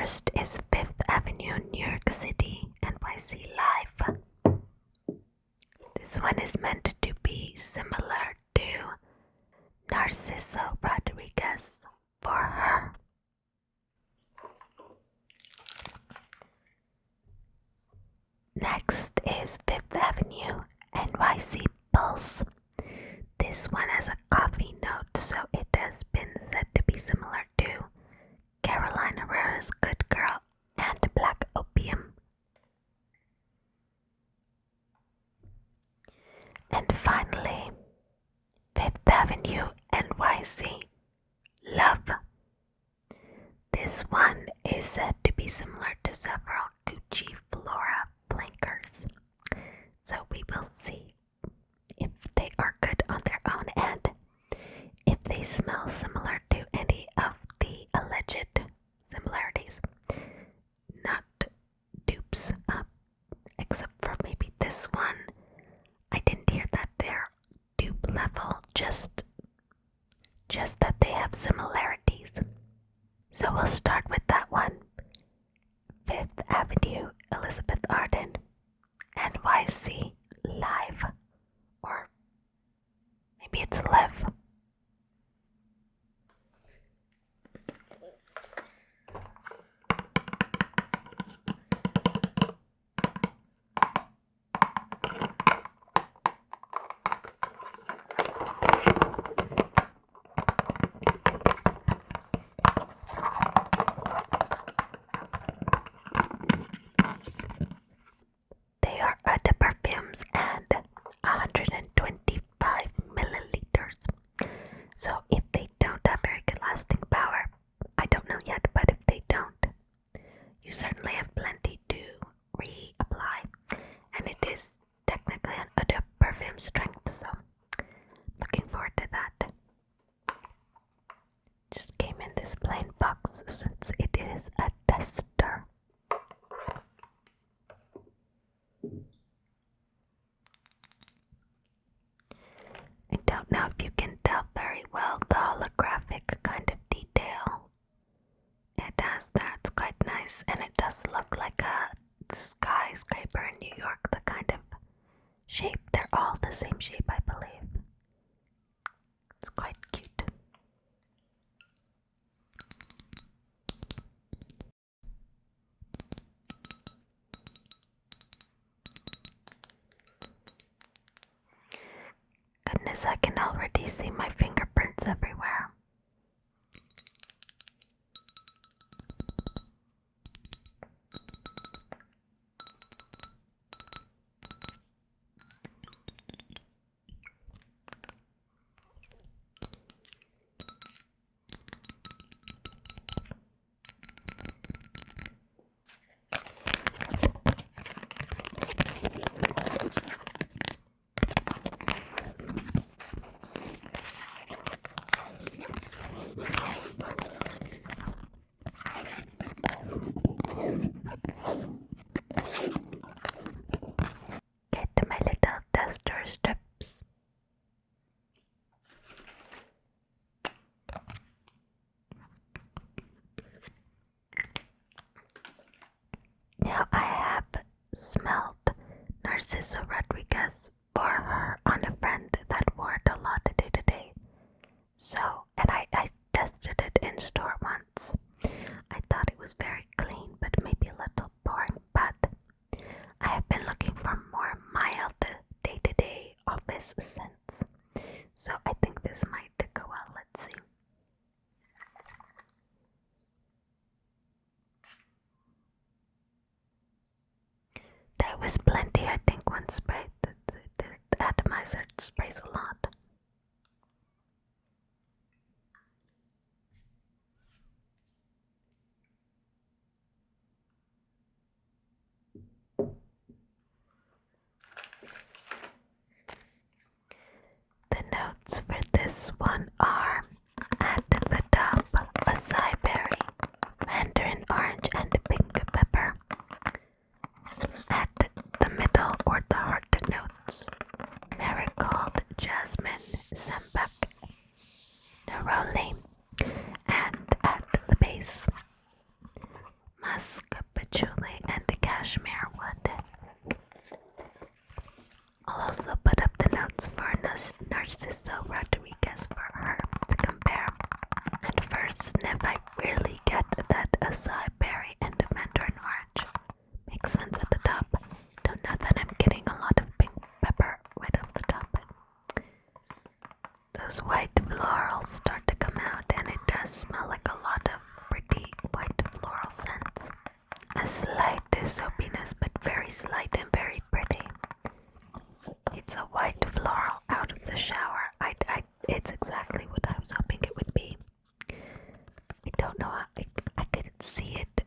First is Fifth Avenue, New York City, NYC Live. This one is meant to be similar to Narciso Rodriguez for her. Next is Fifth Avenue NYC Pulse. This one has a coffee note, so it has been said to be similar to Caroline Herrera's Good Girl and Black Opium. And finally, Fifth Avenue NYC Love. This one is said to be similar to several Gucci Flora flankers, so we will see if they are good on their own and if they smell similar to any of the alleged similarities. Not dupes, except for maybe this one. I didn't hear that they're dupe level, just that they have similarities. So we'll start with that one. Fifth Avenue, Elizabeth Arden, NYC Live, or maybe it's Live. They are eau de perfumes and 125 milliliters. So if they don't have very good lasting power, I don't know yet, but if they don't, you certainly have plenty to reapply. And it is technically an eau de perfume strength, so looking forward to that. Just came in this plain box since it is a tester. I don't know if you can tell very well the holographic kind of detail. It has that, it's quite nice, and it does look like a skyscraper in New York, the kind of shape. They're all the same shape, I believe. It's quite cute. Goodness, I can already see my fingerprints everywhere. Get my little duster strips. Now I have smelled Narciso Rodriguez for her on a friend that wore it a lot day to day. So, and I tested it in store once. I thought it was very clean, but maybe a little boring, but I have been looking for more mild day-to-day office scents. So I think this might go well. Let's see. There was plenty, I think, one spray. The atomizer sprays a lot. The notes for this one are at the top, acai berry, mandarin orange, and pink pepper. At the middle or the heart notes, marigold, jasmine, sambac, neroli, and at the base, sniff, I really get that acai berry and mandarin orange. Makes sense at the top. Don't know that I'm getting a lot of pink pepper right off the top. Those white florals start to come out, and it does smell like a lot of pretty white floral scents. A slight soapiness, but very slight and very pretty. It's a white floral out of the shower. It's exactly what I was hoping it would be. I don't know how I couldn't see it.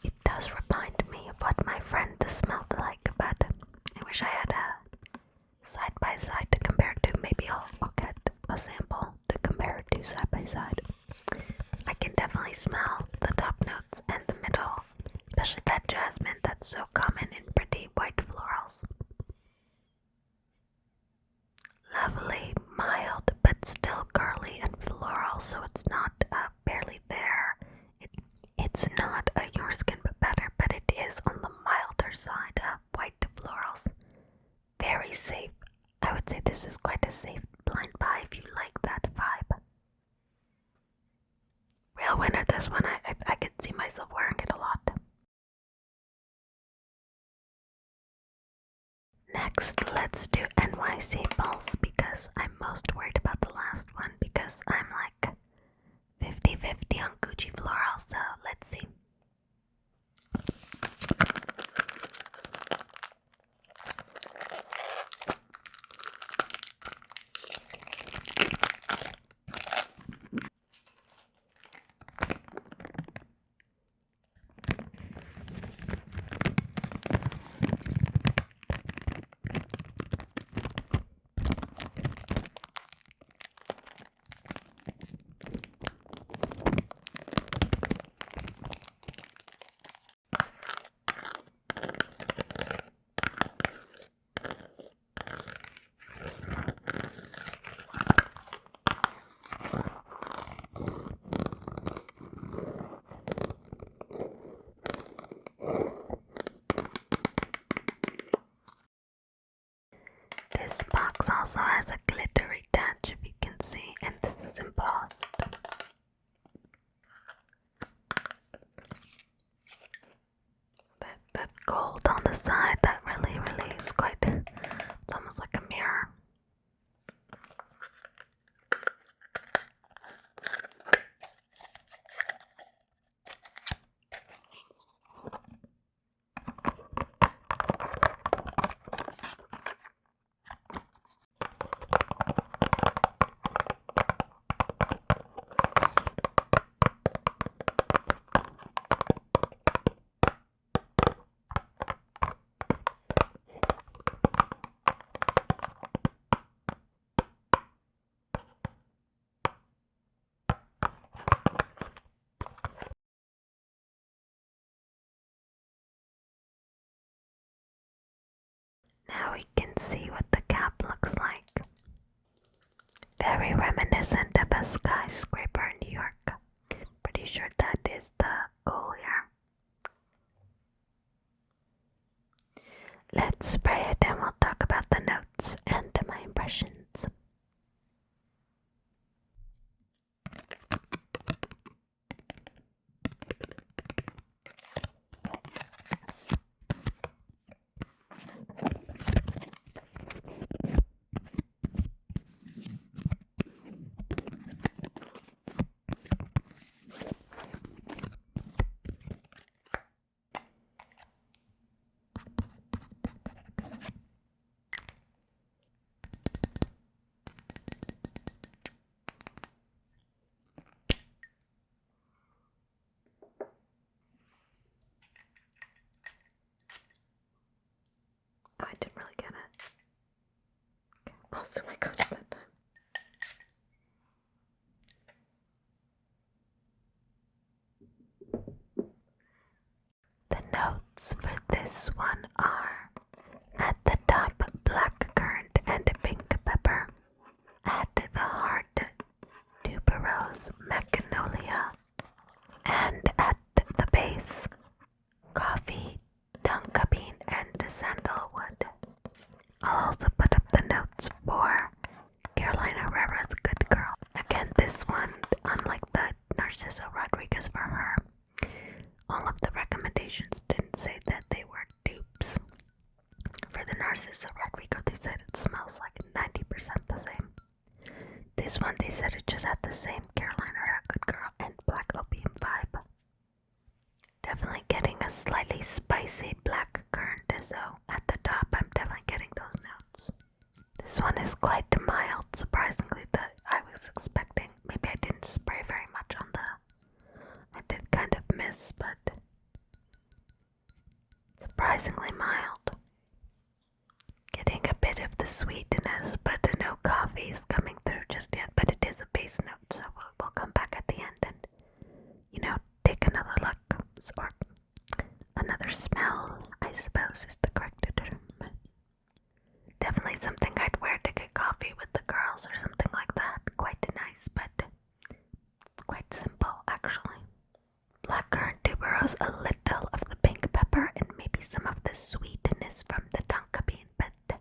It does remind me of what my friend smelled like, but I wish I had a side by side to compare it to. Maybe I'll get a sample to compare it to side by side. I can definitely smell the top notes and the middle, especially that jasmine that's so common in pretty white florals. Lovely, mild, but still girly and floral, so it's not barely there. It's not your skin but better, but it is on the milder side of white florals. Very safe. I would say this is quite a safe blind buy if you like that vibe. Real winner, this one. I could see myself wearing it a lot. Next, let's do NYC Pulse because I'm most worried about the last one because I'm like 50-50 on Gucci Floral, so let's see. This box also has a glittery touch, if you can see, and this is embossed. That gold on the side, that really is quite, it's almost like a mirror. Now we can see what the cap looks like. Very reminiscent of a skyscraper in New York. Pretty sure that is the goal here. Let's spray it and we'll talk about the notes and my impressions. Oh, I didn't really get it. Okay, I'll zoom my coach that time. The notes for this one are at the top black currant and pink pepper, at the heart tuberose magnolia, and at the base coffee, tonka bean, and sandalwood. I'll also put up the notes for Carolina Herrera's Good Girl. Again, this one, unlike same Carolina Herrera Good Girl and Black Opium vibe. Definitely getting a slightly spicy black currant, so at the top I'm definitely getting those notes. This one is quite mild, surprisingly, that I was expecting. Maybe I didn't spray very much on I did kind of miss, but surprisingly mild. Getting a bit of the sweetness, but no coffee is coming through just yet, but it is a base note, so we'll come back at the end and, take another look, or another smell, I suppose is the correct term. Definitely something I'd wear to get coffee with the girls or something like that. Quite nice, but quite simple, actually. Blackcurrant tuberose, a little of the pink pepper, and maybe some of the sweetness from the tonka bean, but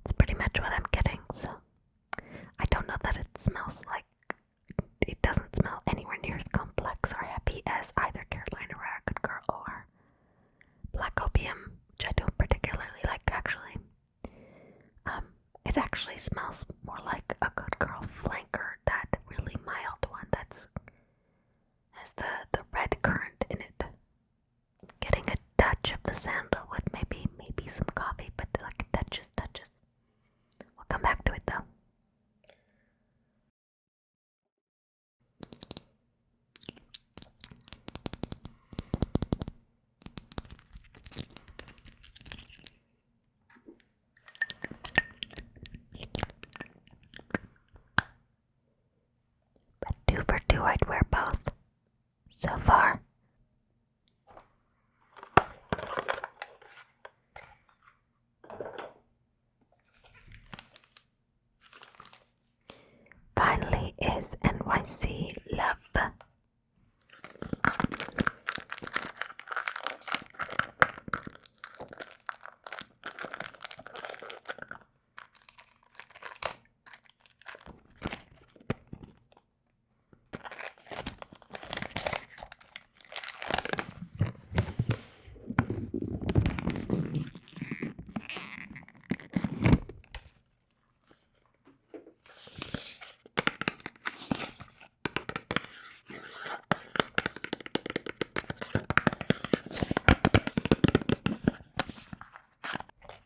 it's pretty much what I'm getting, so I don't know that it smells like, it doesn't smell anywhere near as complex or heavy as either Carolina Herrera Good Girl or Black Opium, which I don't particularly like, actually. It actually smells more like a Good Girl flanker, that really mild one that's has the red currant in it. Getting a touch of the sandalwood, maybe some coffee, but like touches. We'll come back to it though. But 2 for 2, I'd wear both. So far. Finally is NYC Love.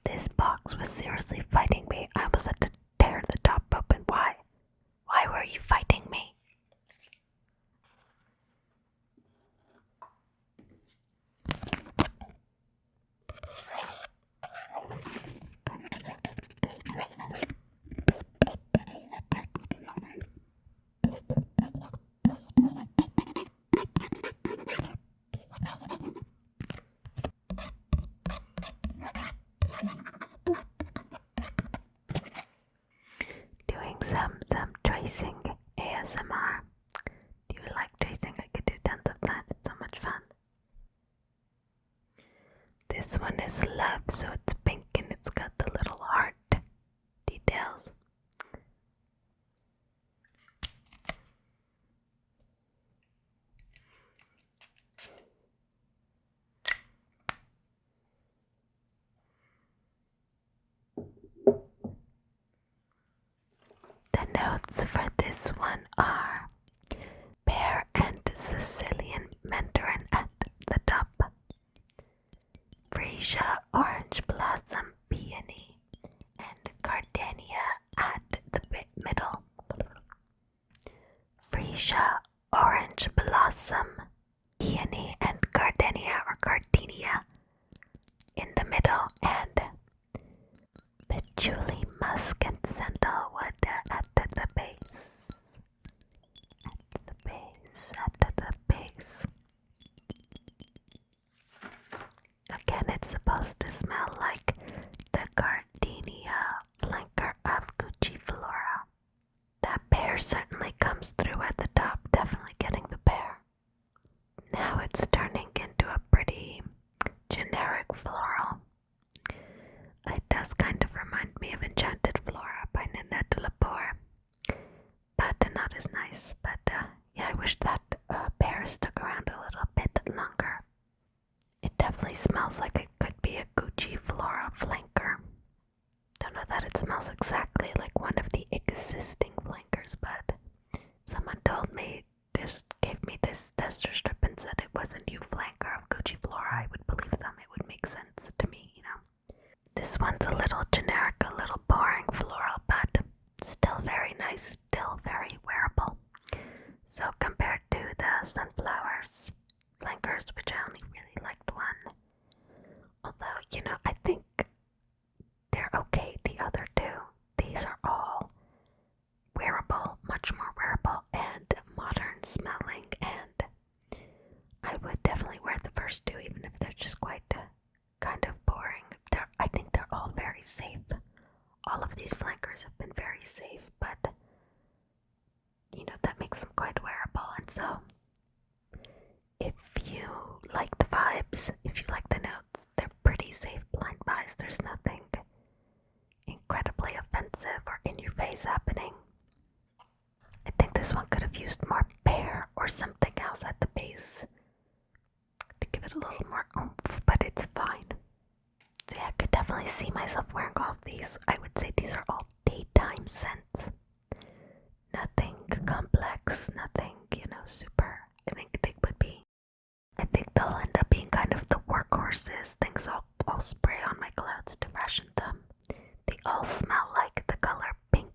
This box was seriously fighting me. I almost had to tear the top open. Why? Why were you fighting me? Doing some tracing ASMR. Do you like tracing? I could do tons of that. It's so much fun. This one is Love, so it's pink and it's got the little heart details. The notes for this one are pear and Sicilian mandarin at the top, freesia, orange blossom, peony, and gardenia at the middle. Freesia, orange blossom, peony, and gardenia or gardenia in the middle, and patchouli, musk, and sandalwood at the base. At the base. Again, it's supposed to smell like the gardenia flanker of Gucci Flora. That pear certainly comes through at the top, definitely getting the pear. Now it's turning into a pretty generic floral. It does kind of remind me of Enchanted Flora by Nanette Lepore, but not as nice. But yeah, I wish that pear stuck around a little bit longer. It definitely smells like it could be a Gucci Flora flanker. Don't know that it smells exactly like one of the existing flankers, but it's still very nice, still very wearable. So compared to the Sunflowers flankers, which I only really liked one, although, you know, I think they're okay, the other two. These are all wearable, much more wearable and modern smelling, and I would definitely wear the first two, even if they're just quite kind of boring. I think they're all very safe. All of these flankers have been very safe, but you know, that makes them quite wearable. And so if you like the vibes, if you like the notes, they're pretty safe blind buys. There's nothing incredibly offensive or in your face happening. I think this one could have used more pear or something else at the base to give it a little more oomph, but it's fine. So yeah, I could definitely see myself wearing all of these. I would say these are all daytime scents. Nothing complex, nothing, you know, super. I think they'll end up being kind of the workhorses, things I'll spray on my clothes to freshen them. They all smell like the color pink,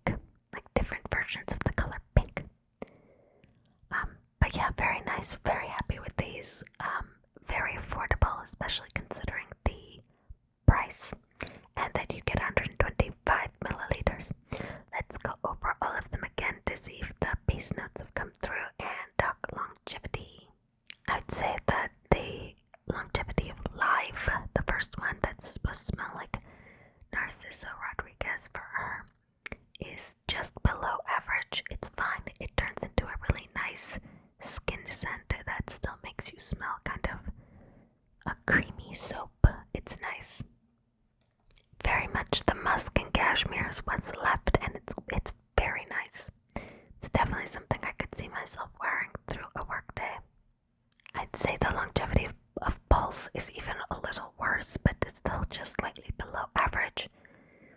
like different versions of the color pink. But yeah, very nice, very happy with these. Very affordable, especially considering the price, and that you get 125 milliliters. Let's go over all of them again to see if the base notes have come through and talk longevity. I'd say that the longevity of Live, the first one that's supposed to smell like Narciso Rodriguez for her, is just below average. It's fine. It turns into a really nice skin scent that still makes you smell kind of a creamy soap. It's nice. Very much the musk and cashmere is what's left, and it's very nice. It's definitely something I could see myself wearing through a workday. I'd say the longevity of Pulse is even a little worse, but it's still just slightly below average.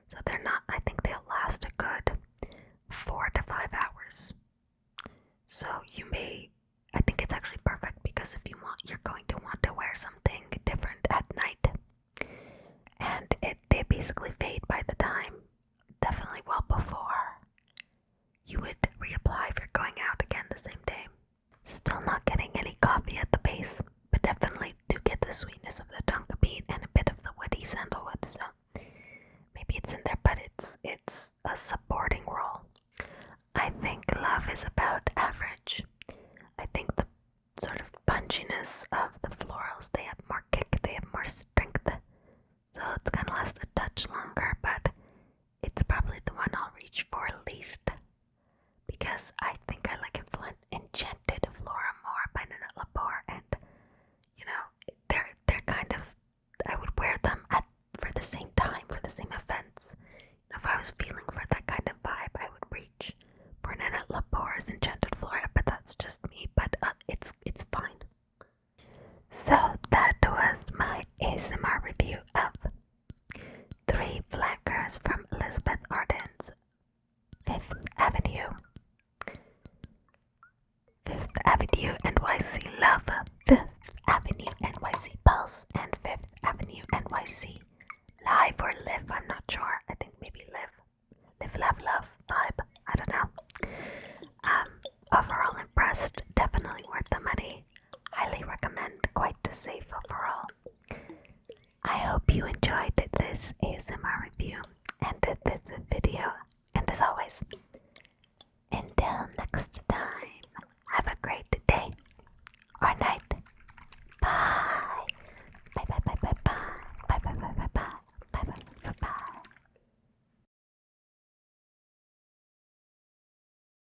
So they're not, I think they'll last a good 4 to 5 hours. So you may, I think it's actually perfect because if you're going to want to wear something different at night, and they basically fade by the time, definitely well before you would reapply if you're going out again the same day. Still not getting any coffee at the base, but definitely do get the sweetness of the tonka bean and a bit of the woody sandalwood, so maybe it's in there, but it's a supporting role. I think Love is about average. I think the sort of punchiness of the florals, they have more kick, they have more strength, so it's gonna last a touch longer, but it's probably the one I'll reach for least, because I think I like Enchanted Flora more by Nanette Lepore, and you know, they're kind of, I would wear them for the same time, for the same events. If I was feeling for that kind of vibe, I would reach for Nanette Lepore's Enchanted Flora, but that's just me, but it's fine. So that was my ASMR review of 3 flankers from Elizabeth Arden's Fifth Avenue NYC Love, Fifth Avenue NYC Pulse, and Fifth Avenue NYC Live or Live, I'm not sure. I think maybe Live, Love vibe. I don't know. Overall impressed, definitely worth the money. Highly recommend, quite safe overall. I hope you enjoyed this ASMR review.